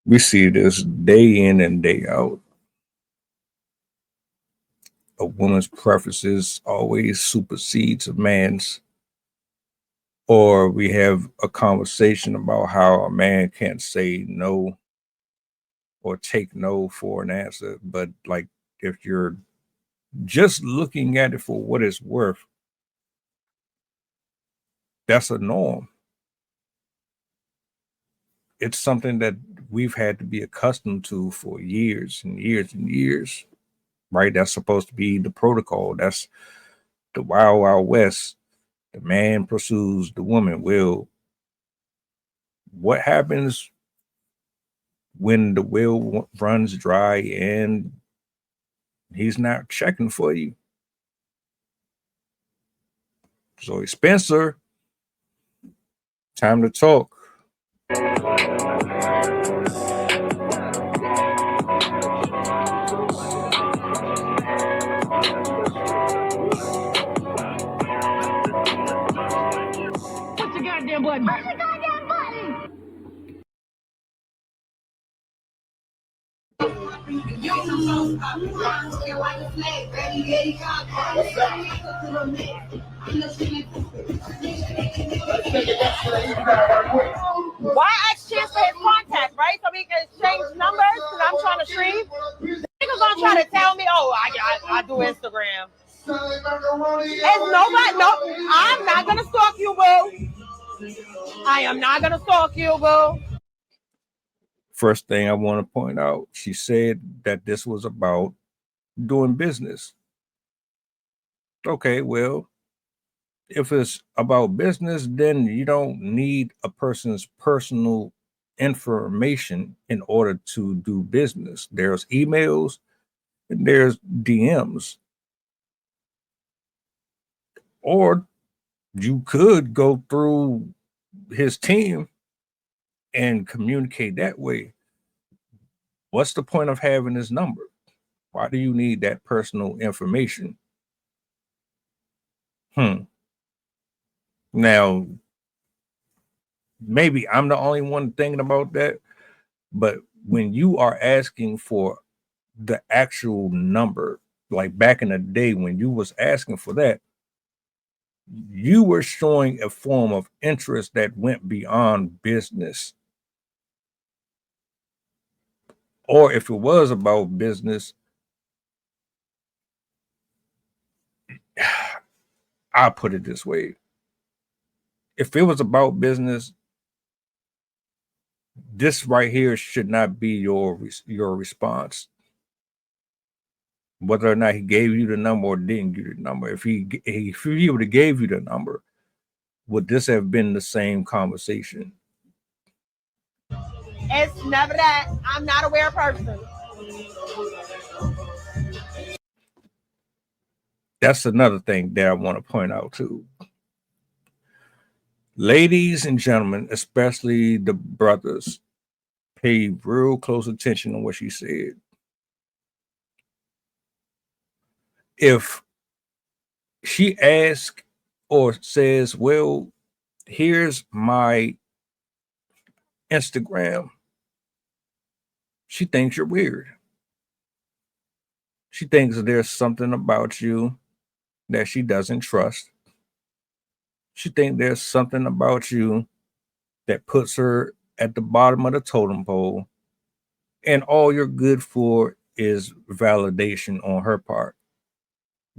We see this day in and day out. A woman's preferences always supersedes a man's. Or we have a conversation about how a man can't say no or take no for an answer. But like, if you're just looking at it for what it's worth, that's a norm. It's something that we've had to be accustomed to for years and years and years, right? That's supposed to be the protocol. That's the wild, wild west. The man pursues the woman. Well, what happens when the well runs dry and he's not checking for you? So, Spencer, time to talk. What's your goddamn button? What's your goddamn button? Why ask Chance for his contact, right? So we can exchange numbers because I'm trying to stream. The niggas gonna try to tell me, oh, I do Instagram. It's nobody, no, I'm not gonna stalk you, boo. I am not gonna stalk you, boo. First thing I want to point out, she said that this was about doing business. Okay, well, if it's about business, then you don't need a person's personal information in order to do business. There's emails and there's DMs. Or you could go through his team and communicate that way. What's the point of having his number? Why do you need that personal information? Now, maybe I'm the only one thinking about that, but when you are asking for the actual number, like back in the day when you was asking for that, you were showing a form of interest that went beyond business. Or if it was about business, I'll put it this way. If it was about business, this right here should not be your response. Whether or not he gave you the number or didn't give you the number. If he would have gave you the number, would this have been the same conversation? It's never that. I'm not a weird person. That's another thing that I want to point out too. Ladies and gentlemen, especially the brothers, pay real close attention to what she said. If she asks or says, well, here's my Instagram, she thinks you're weird. She thinks there's something about you that she doesn't trust. She thinks there's something about you that puts her at the bottom of the totem pole, and all you're good for is validation on her part.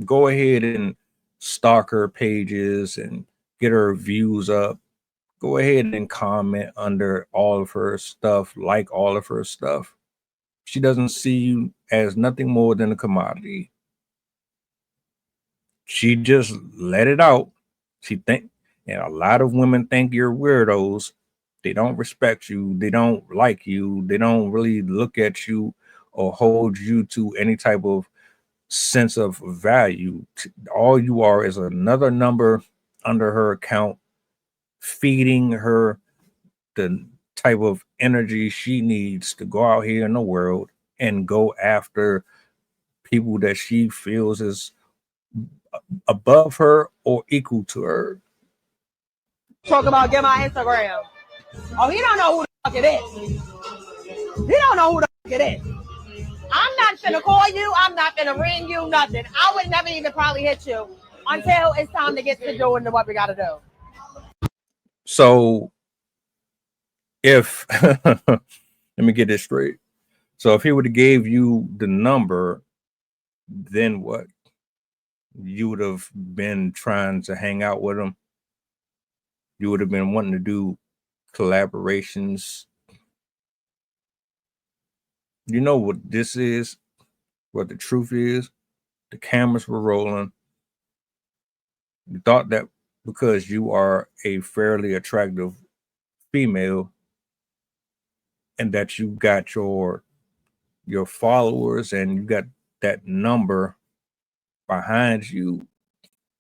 Go ahead and stalk her pages and get her views up. Go ahead and comment under all of her stuff, like all of her stuff. She doesn't see you as nothing more than a commodity. She just let it out. And a lot of women think you're weirdos. They don't respect you. They don't like you. They don't really look at you or hold you to any type of sense of value. All you are is another number under her account, feeding her the type of energy she needs to go out here in the world and go after people that she feels is above her or equal to her. Talk about get my Instagram. Oh, he don't know who the fuck it is. You don't know who the fuck it is. I'm not finna call you. I'm not finna ring you. Nothing. I would never even probably hit you until it's time to get to doing what we gotta do. So if let me get this straight. So if he would have gave you the number, then what? You would have been trying to hang out with him. You would have been wanting to do collaborations. You know what this is, what the truth is. The cameras were rolling. You thought that because you are a fairly attractive female and that you got your followers and you got that number behind you,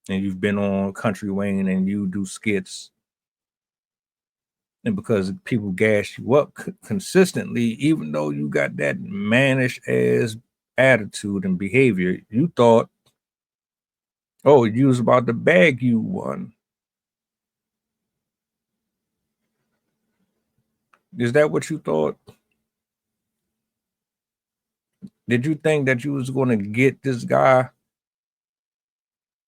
and you've been on Country Wayne and you do skits, and because people gas you up consistently, even though you got that mannish ass attitude and behavior, you thought, oh, you was about to bag you one. Is that what you thought? Did you think that you was going to get this guy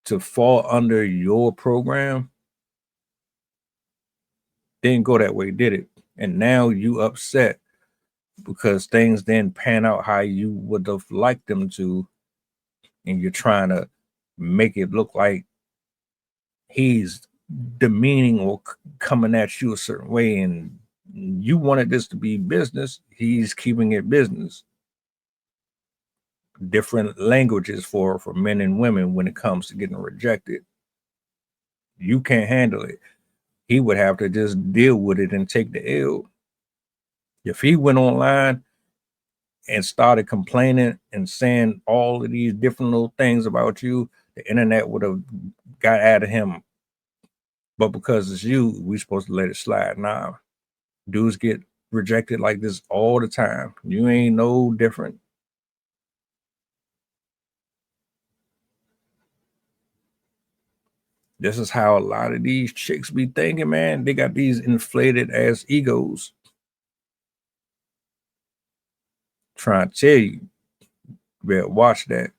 to fall under your program? Didn't go that way, did it? And now you upset because things didn't pan out how you would have liked them to, and you're trying to make it look like he's demeaning or coming at you a certain way, and you wanted this to be business. He's keeping it business. Different languages for men and women when it comes to getting rejected. You can't handle it. He would have to just deal with it and take the L. If he went online and started complaining and saying all of these different little things about you, the internet would have got out of him. But because it's you, we're supposed to let it slide. Nah, dudes get rejected like this all the time. You ain't no different. This is how a lot of these chicks be thinking, man. They got these inflated ass egos. Trying to tell you, better watch that.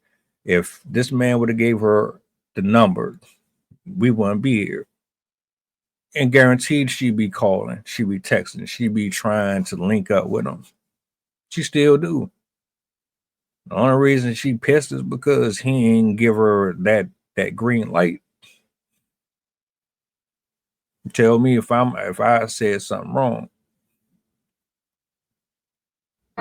If this man would have gave her the number, we wouldn't be here. And guaranteed she'd be calling, she'd be texting, she'd be trying to link up with him. She still do. The only reason she pissed is because he ain't give her that green light. Tell me if I said something wrong.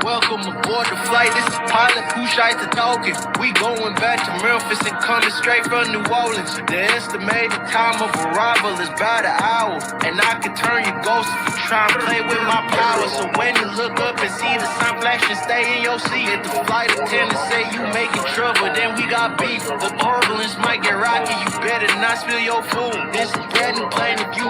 Welcome aboard the flight. This is pilot Pusha talking. We going back to Memphis and coming straight from New Orleans. The estimated time of arrival is about an hour, and I can turn you ghost if you try and play with my power. So when you look up and see the sun flashing, stay in your seat. If the flight attendant say you making trouble, then we got beef. The turbulence might get rocky. You better not spill your food. This is bread and plain if you